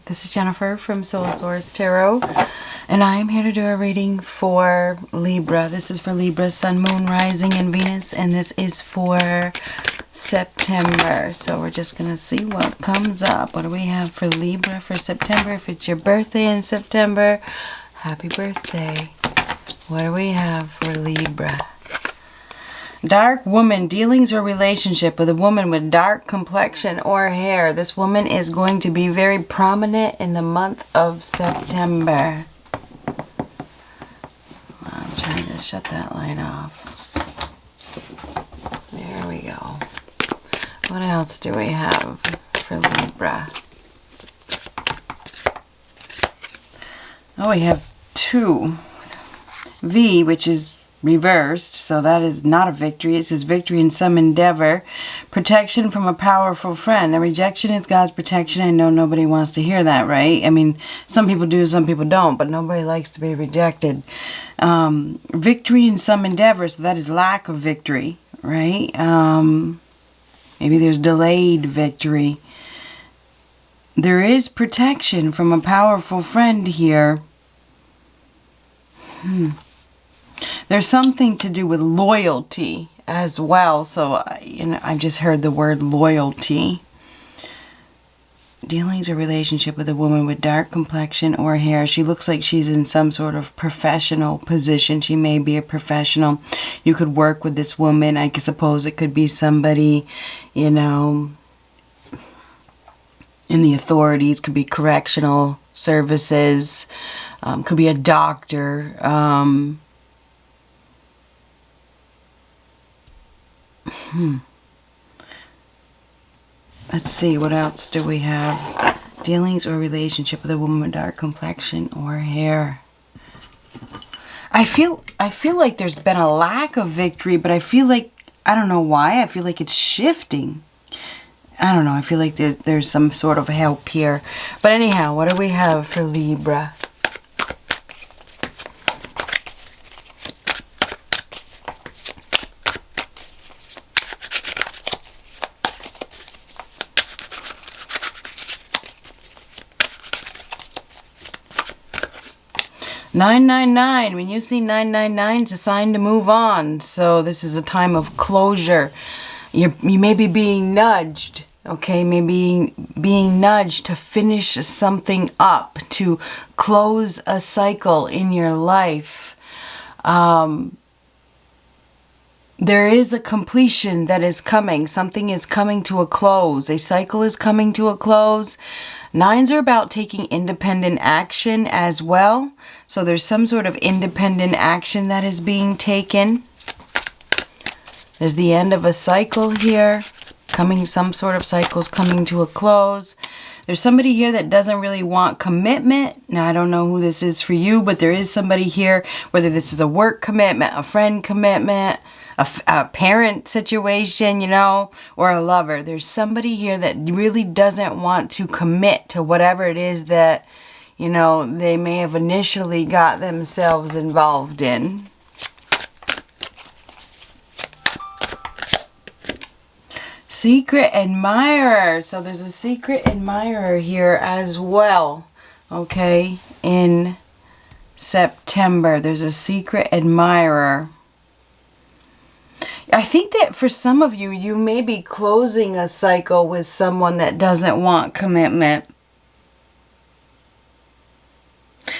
This is Jennifer from Soul Source Tarot, and I am here to do a reading for Libra. This is for Libra, Sun, Moon, Rising, and Venus, and this is for September. So we're just going to see what comes up. What do we have for Libra for September? If it's your birthday in September, happy birthday. What do we have for Libra? Dark woman, dealings or relationship with a woman with dark complexion or hair. This woman is going to be very prominent in the month of September. I'm trying to shut that light off. There we go. What else do we have for Libra? Oh, we have 2. V, which is reversed, so that is not a victory. It says victory in some endeavor. Protection from a powerful friend. A rejection is God's protection. I know nobody wants to hear that, right? I mean, some people do, some people don't, but nobody likes to be rejected. Victory in some endeavor, so that is lack of victory, right? Maybe there's delayed victory. There is protection from a powerful friend here. There's something to do with loyalty as well. So, I've just heard the word loyalty. Dealings or relationship with a woman with dark complexion or hair. She looks like she's in some sort of professional position. She may be a professional. You could work with this woman. I suppose it could be somebody, in the authorities. Could be correctional services. Could be a doctor. Let's see, what else do we have? Dealings or relationship with a woman with dark complexion or hair. I feel like there's been a lack of victory, but I feel like, I don't know why, I feel like it's shifting. I don't know, I feel like there's some sort of help here. But anyhow, what do we have for Libra? $999. When you see 999, it's a sign to move on. So this is a time of closure. You may be being nudged, okay? Maybe being nudged to finish something up, to close a cycle in your life. There is a completion that is coming. Something is coming to a close. A cycle is coming to a close. 9s are about taking independent action as well. So there's some sort of independent action that is being taken. There's the end of a cycle here. Some sort of cycle's coming to a close. There's somebody here that doesn't really want commitment. Now, I don't know who this is for you, but there is somebody here, whether this is a work commitment, a friend commitment, a parent situation, or a lover. There's somebody here that really doesn't want to commit to whatever it is that, they may have initially got themselves involved in. Secret admirer. So there's a secret admirer here as well. Okay, in September, there's a secret admirer. I think that for some of you, you may be closing a cycle with someone that doesn't want commitment.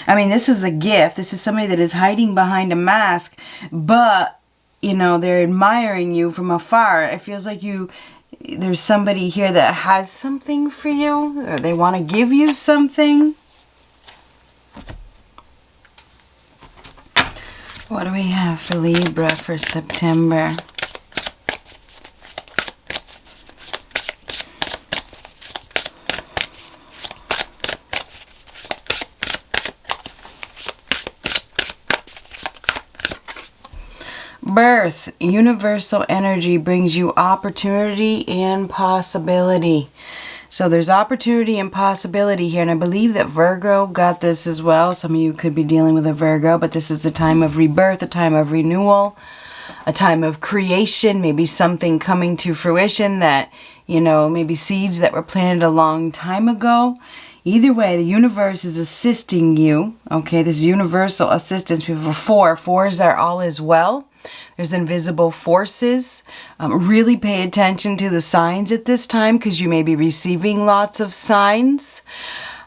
I mean, this is a gift. This is somebody that is hiding behind a mask, but, they're admiring you from afar. It feels like there's somebody here that has something for you, or they want to give you something. What do we have for Libra for September? Birth. Universal energy brings you opportunity and possibility. So there's opportunity and possibility here, and I believe that Virgo got this as well. Some of you could be dealing with a Virgo, but this is a time of rebirth, a time of renewal, a time of creation, maybe something coming to fruition that, maybe seeds that were planted a long time ago. Either way, the universe is assisting you. Okay, this universal assistance. We have a 4. 4s are all is well. There's invisible forces. Really pay attention to the signs at this time because you may be receiving lots of signs.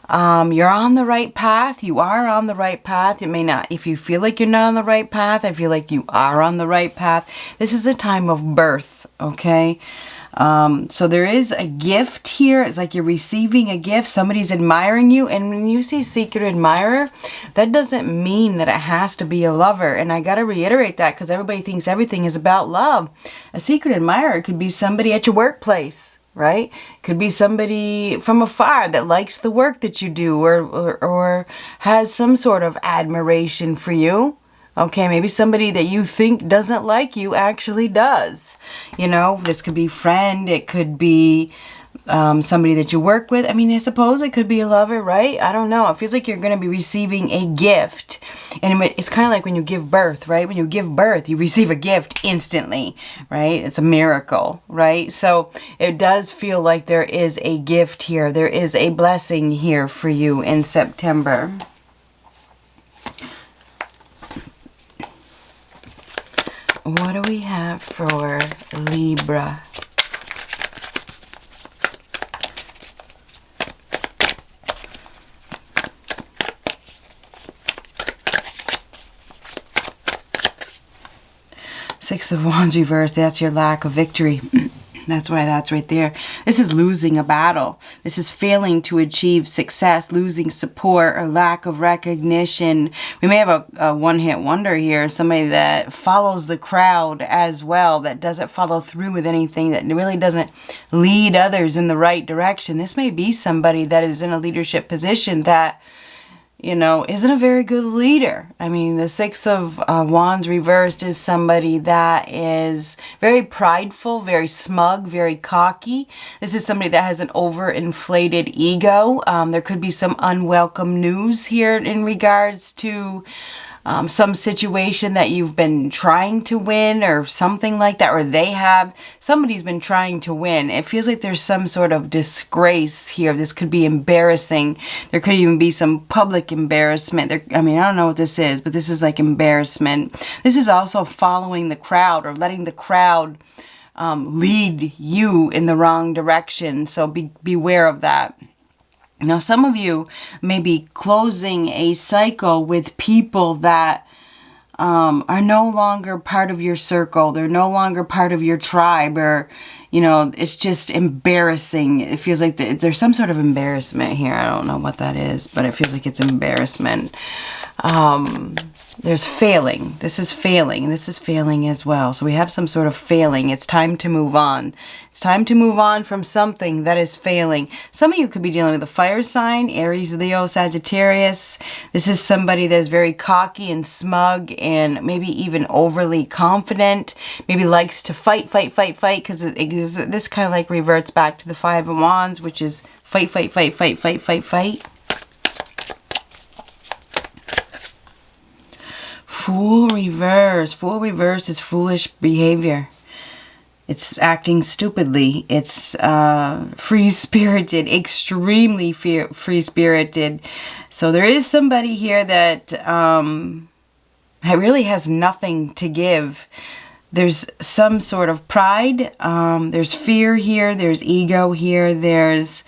You're on the right path. You are on the right path. It may not, if you feel like you're not on the right path, I feel like you are on the right path. This is a time of birth, okay? So there is a gift here. It's like you're receiving a gift. Somebody's admiring you. And when you see secret admirer, that doesn't mean that it has to be a lover. And I got to reiterate that because everybody thinks everything is about love. A secret admirer could be somebody at your workplace. Right? Could be somebody from afar that likes the work that you do or has some sort of admiration for you. Okay, maybe somebody that you think doesn't like you actually does. You know, this could be friend, it could be somebody that you work with. I mean, I suppose it could be a lover, right? I don't know. It feels like you're going to be receiving a gift. And it's kind of like when you give birth, right? When you give birth, you receive a gift instantly, right? It's a miracle, right? So it does feel like there is a gift here. There is a blessing here for you in September. What do we have for Libra? Six of Wands reversed, that's your lack of victory. That's why that's right there. This is losing a battle. This is failing to achieve success, losing support or lack of recognition. We may have a one-hit wonder here, somebody that follows the crowd as well, that doesn't follow through with anything, that really doesn't lead others in the right direction. This may be somebody that is in a leadership position that, you know, isn't a very good leader. I mean, the Six of Wands reversed is somebody that is very prideful, very smug, very cocky. This is somebody that has an overinflated ego. There could be some unwelcome news here in regards to some situation that you've been trying to win or something like that, or they have. Somebody's been trying to win. It feels like there's some sort of disgrace here. This could be embarrassing. There could even be some public embarrassment. I mean, I don't know what this is, but this is like embarrassment. This is also following the crowd or letting the crowd lead you in the wrong direction. So beware of that. Now, some of you may be closing a cycle with people that are no longer part of your circle. They're no longer part of your tribe, or, you know, it's just embarrassing. It feels like there's some sort of embarrassment here. I don't know what that is, but it feels like it's embarrassment. There's failing. This is failing. And this is failing as well. So we have some sort of failing. It's time to move on. It's time to move on from something that is failing. Some of you could be dealing with a fire sign, Aries, Leo, Sagittarius. This is somebody that is very cocky and smug and maybe even overly confident. Maybe likes to fight, because this kind of like reverts back to the Five of Wands, which is fight. Fool reverse. Fool reverse is foolish behavior. It's acting stupidly. It's free-spirited, extremely free-spirited. So there is somebody here that really has nothing to give. There's some sort of pride. There's fear here. There's ego here. There's...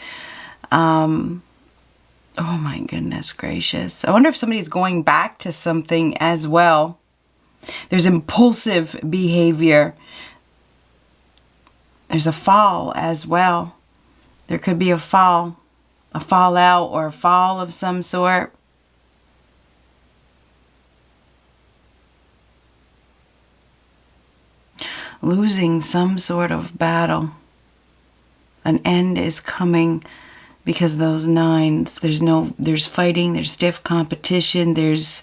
oh my goodness gracious. I wonder if somebody's going back to something as well. There's impulsive behavior. There's a fall as well. There could be a fall. A fallout or a fall of some sort. Losing some sort of battle. An end is coming. Because those nines, there's fighting, there's stiff competition, there's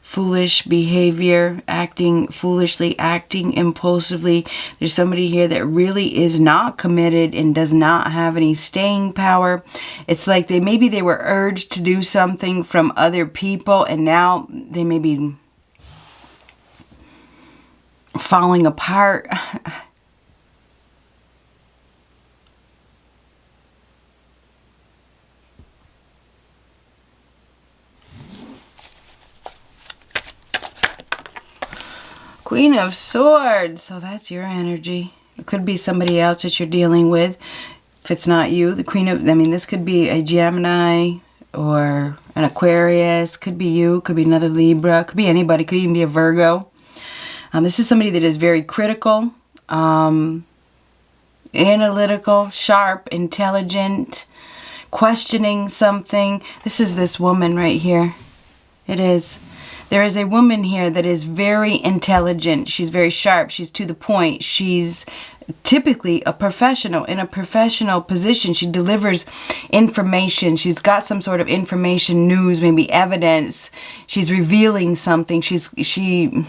foolish behavior, acting foolishly, acting impulsively. There's somebody here that really is not committed and does not have any staying power. It's like maybe they were urged to do something from other people, and now they may be falling apart. Queen of Swords. So that's your energy. It could be somebody else that you're dealing with. If it's not you, the Queen of... I mean, this could be a Gemini or an Aquarius. Could be you. Could be another Libra. Could be anybody. Could even be a Virgo. This is somebody that is very critical, analytical, sharp, intelligent, questioning something. This is this woman right here. It is. There is a woman here that is very intelligent. She's very sharp. She's to the point. She's typically a professional, in a professional position. She delivers information. She's got some sort of information, news, maybe evidence. She's revealing something. She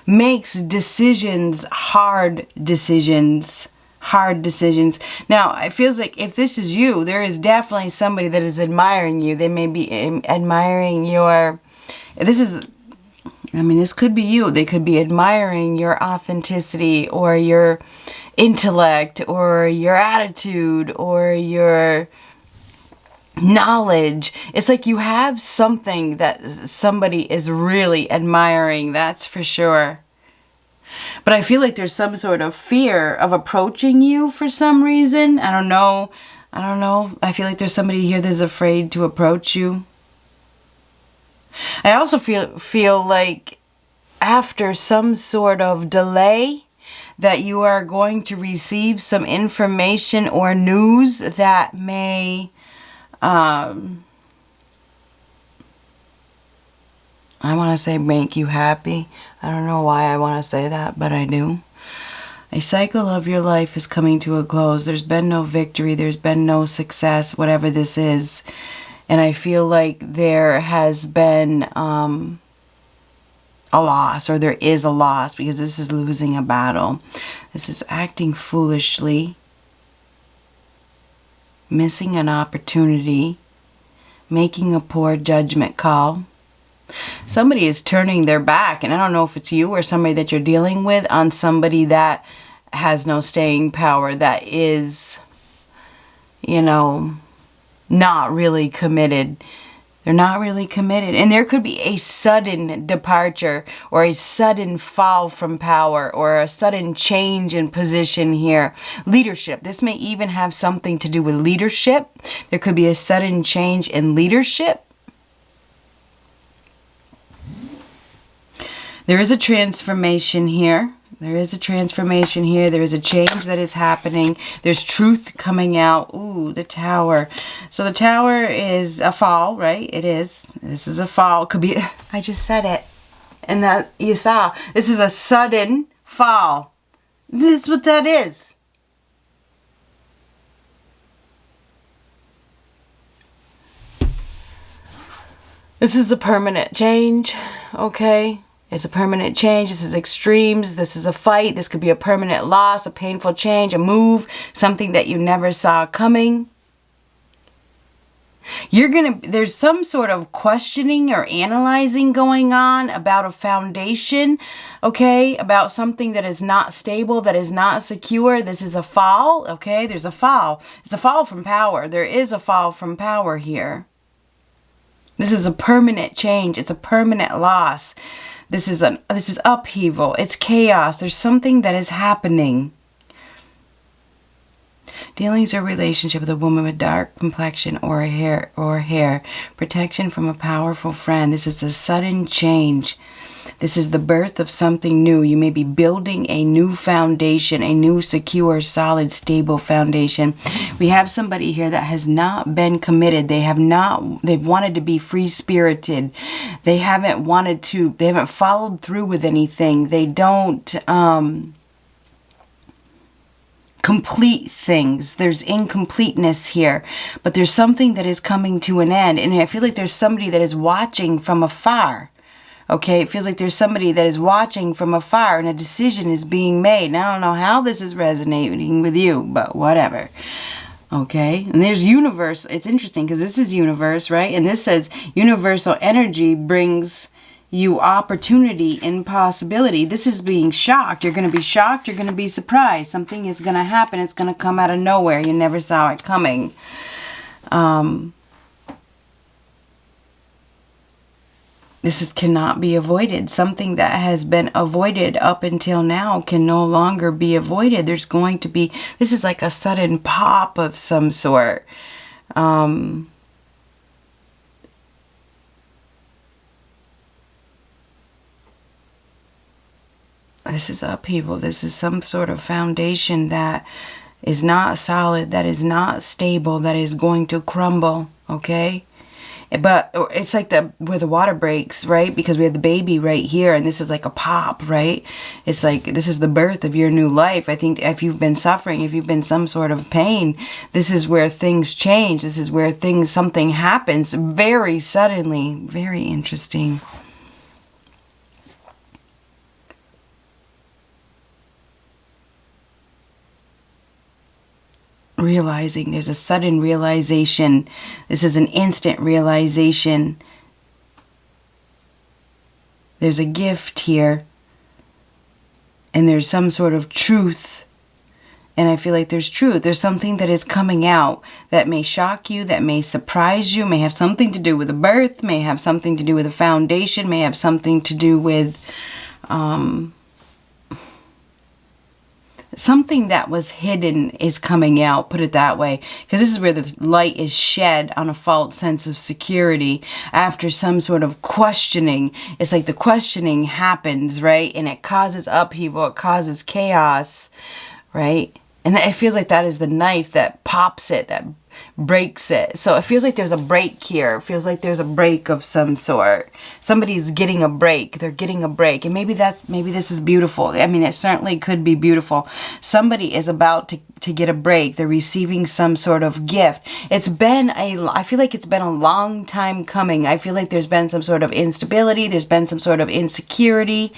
makes decisions, hard decisions. Now, it feels like if this is you, there is definitely somebody that is admiring you. They may be admiring your... This could be you. They could be admiring your authenticity or your intellect or your attitude or your knowledge. It's like you have something that somebody is really admiring, that's for sure. But I feel like there's some sort of fear of approaching you for some reason. I don't know. I feel like there's somebody here that's afraid to approach you. I also feel like after some sort of delay that you are going to receive some information or news that may I want to say make you happy. I don't know why I want to say that, but I do. A cycle of your life is coming to a close. There's been no victory. There's been no success, whatever this is. And I feel like there has been a loss, or there is a loss, because this is losing a battle. This is acting foolishly, missing an opportunity, making a poor judgment call. Somebody is turning their back, and I don't know if it's you or somebody that you're dealing with, on somebody that has no staying power, that is, not really committed. They're not really committed. And there could be a sudden departure or a sudden fall from power or a sudden change in position here. Leadership. This may even have something to do with leadership. There could be a sudden change in leadership. There is a transformation here. There is a transformation here. There is a change that is happening. There's truth coming out. Ooh, the Tower. So the Tower is a fall, right? It is. This is a fall. Could be. I just said it. And that you saw. This is a sudden fall. That's what that is. This is a permanent change. Okay. It's a permanent change. This is extremes. This is a fight. This could be a permanent loss, a painful change, a move, something that you never saw coming. There's some sort of questioning or analyzing going on about a foundation, okay? About something that is not stable, that is not secure. This is a fall, okay? There's a fall. It's a fall from power. There is a fall from power here. This is a permanent change. It's a permanent loss. This is upheaval. It's chaos. There's something that is happening. Dealings or relationship with a woman with dark complexion or hair. Protection from a powerful friend. This is a sudden change. This is the birth of something new. You may be building a new foundation, a new secure, solid, stable foundation. We have somebody here that has not been committed. They've wanted to be free-spirited. They haven't followed through with anything. They don't complete things. There's incompleteness here, but there's something that is coming to an end. And I feel like there's somebody that is watching from afar. Okay, it feels like there's somebody that is watching from afar and a decision is being made. And I don't know how this is resonating with you, but whatever. Okay, and there's universe. It's interesting because this is universe, right? And this says universal energy brings you opportunity and possibility. This is being shocked. You're going to be shocked. You're going to be surprised. Something is going to happen. It's going to come out of nowhere. You never saw it coming. cannot be avoided. Something that has been avoided up until now can no longer be avoided. There's going to be, this is like a sudden pop of some sort. This is upheaval. This is some sort of foundation that is not solid, that is not stable, that is going to crumble, okay? But it's like where the water breaks, right? Because we have the baby right here, and this is like a pop, right? It's like this is the birth of your new life. I think if you've been suffering, if you've been some sort of pain, this is where things change. This is where something happens very suddenly. Very interesting. Realizing, there's a sudden realization. This is an instant realization. There's a gift here, and there's some sort of truth, and I feel like there's truth. There's something that is coming out that may shock you, that may surprise you, may have something to do with the birth, may have something to do with the foundation, may have something to do with something that was hidden is coming out, put it that way. Because this is where the light is shed on a false sense of security after some sort of questioning. It's like the questioning happens, right? And it causes upheaval, it causes chaos, right? And it feels like that is the knife that pops it, that breaks it. So it feels like there's a break here. It feels like there's a break of some sort. Somebody's getting a break. They're getting a break. And maybe this is beautiful. I mean, it certainly could be beautiful. Somebody is about to get a break. They're receiving some sort of gift. I feel like it's been a long time coming. I feel like there's been some sort of instability. There's been some sort of insecurity.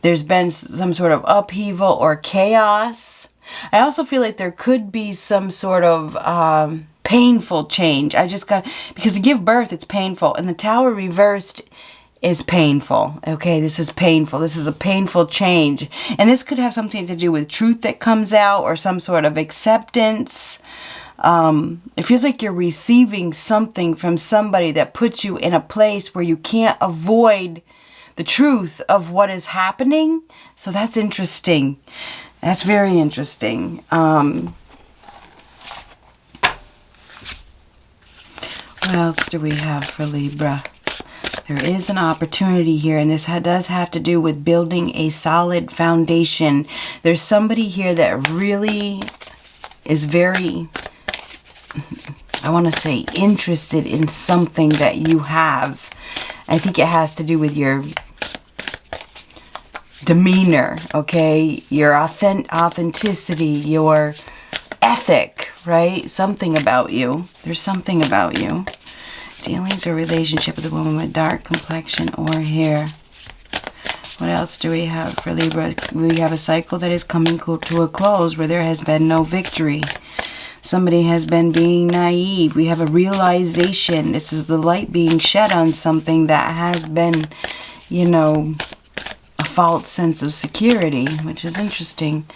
There's been some sort of upheaval or chaos. I also feel like there could be some sort of painful change. Because to give birth, it's painful. And the Tower reversed is painful. Okay, this is painful. This is a painful change. And this could have something to do with truth that comes out or some sort of acceptance. It feels like you're receiving something from somebody that puts you in a place where you can't avoid the truth of what is happening. So that's interesting. That's very interesting. What else do we have for Libra? There is an opportunity here, and this does have to do with building a solid foundation. There's somebody here that really is very, I want to say, interested in something that you have. I think it has to do with your demeanor, okay? Your authenticity, your ethic, right? Something about you. There's something about you. Dealings or relationship with a woman with dark complexion or hair. What else do we have for Libra? We have a cycle that is coming to a close where there has been no victory. Somebody has been being naive. We have a realization. This is the light being shed on something that has been, a false sense of security, which is interesting.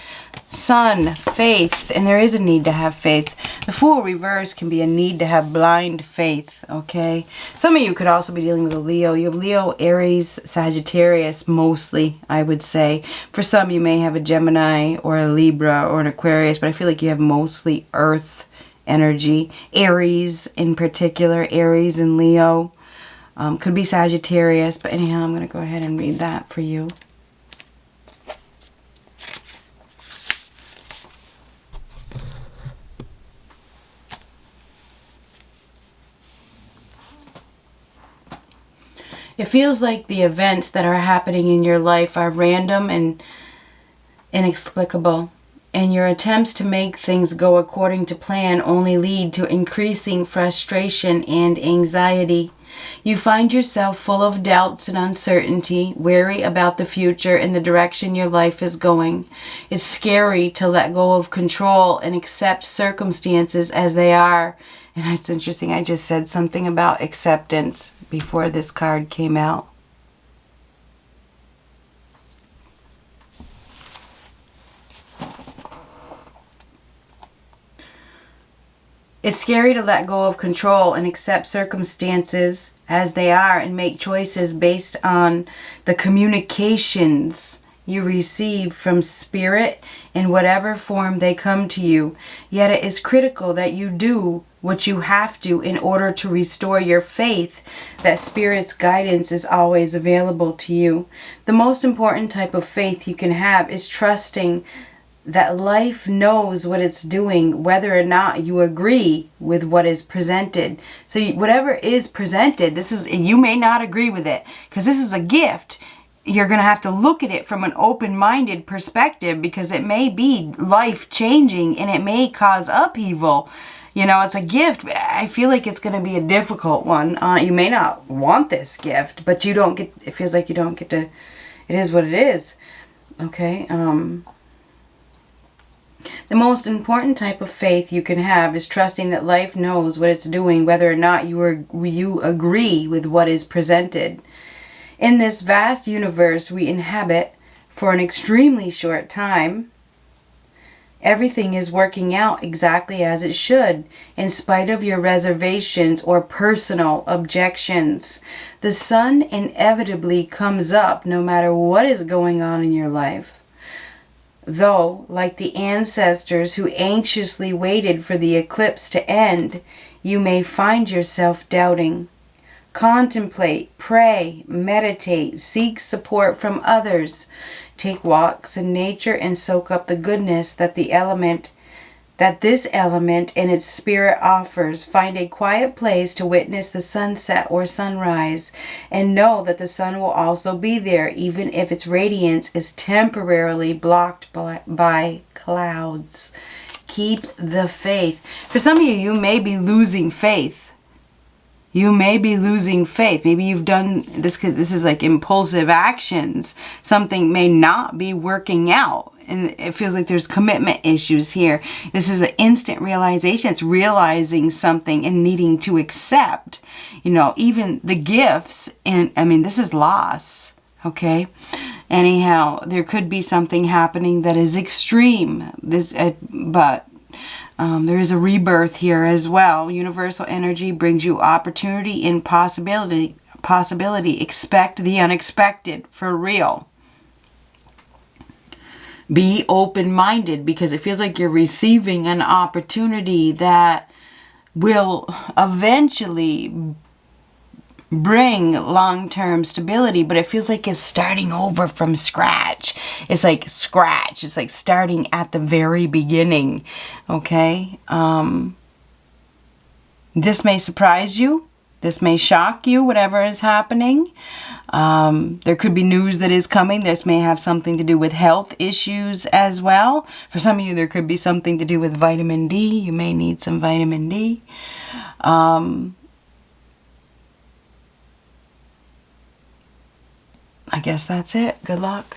Sun, faith, and there is a need to have faith. The Fool reverse can be a need to have blind faith, okay? Some of you could also be dealing with a Leo. You have Leo, Aries, Sagittarius, mostly, I would say. For some, you may have a Gemini or a Libra or an Aquarius, but I feel like you have mostly Earth energy. Aries in particular, Aries and Leo. Could be Sagittarius, but anyhow, I'm going to go ahead and read that for you. It feels like the events that are happening in your life are random and inexplicable, and your attempts to make things go according to plan only lead to increasing frustration and anxiety. You find yourself full of doubts and uncertainty, wary about the future and the direction your life is going. It's scary to let go of control and accept circumstances as they are. And it's interesting, I just said something about acceptance before this card came out. It's scary to let go of control and accept circumstances as they are and make choices based on the communications you receive from spirit in whatever form they come to you. Yet it is critical that you do what you have to in order to restore your faith that spirit's guidance is always available to you. The most important type of faith you can have is trusting that life knows what it's doing, whether or not you agree with what is presented. So whatever is presented, you may not agree with it because this is a gift. You're going to have to look at it from an open-minded perspective because it may be life-changing and it may cause upheaval. You know, it's a gift. I feel like it's going to be a difficult one. You may not want this gift, but it feels like you don't get to, it is what it is. Okay. The most important type of faith you can have is trusting that life knows what it's doing, whether or not you agree with what is presented. In this vast universe we inhabit for an extremely short time, everything is working out exactly as it should, in spite of your reservations or personal objections. The sun inevitably comes up no matter what is going on in your life. Though, like the ancestors who anxiously waited for the eclipse to end, you may find yourself doubting. Contemplate, pray, meditate, seek support from others. Take walks in nature and soak up the goodness that this element and its spirit offers. Find a quiet place to witness the sunset or sunrise, and know that the sun will also be there, even if its radiance is temporarily blocked by clouds. Keep the faith. For some of you, you may be losing faith. You may be losing faith. Maybe you've done this. This is like impulsive actions. Something may not be working out. And it feels like there's commitment issues here. This is an instant realization. It's realizing something and needing to accept, even the gifts. And I mean, this is loss. Okay. Anyhow, there could be something happening that is extreme. But there is a rebirth here as well. Universal energy brings you opportunity and possibility. Expect the unexpected for real. Be open-minded because it feels like you're receiving an opportunity that will eventually bring long-term stability, but it feels like it's starting over from scratch. It's like starting at the very beginning. Okay? This may surprise you. This may shock you, whatever is happening. There could be news that is coming. This may have something to do with health issues as well. For some of you, there could be something to do with vitamin D. You may need some vitamin D. I guess that's it. Good luck.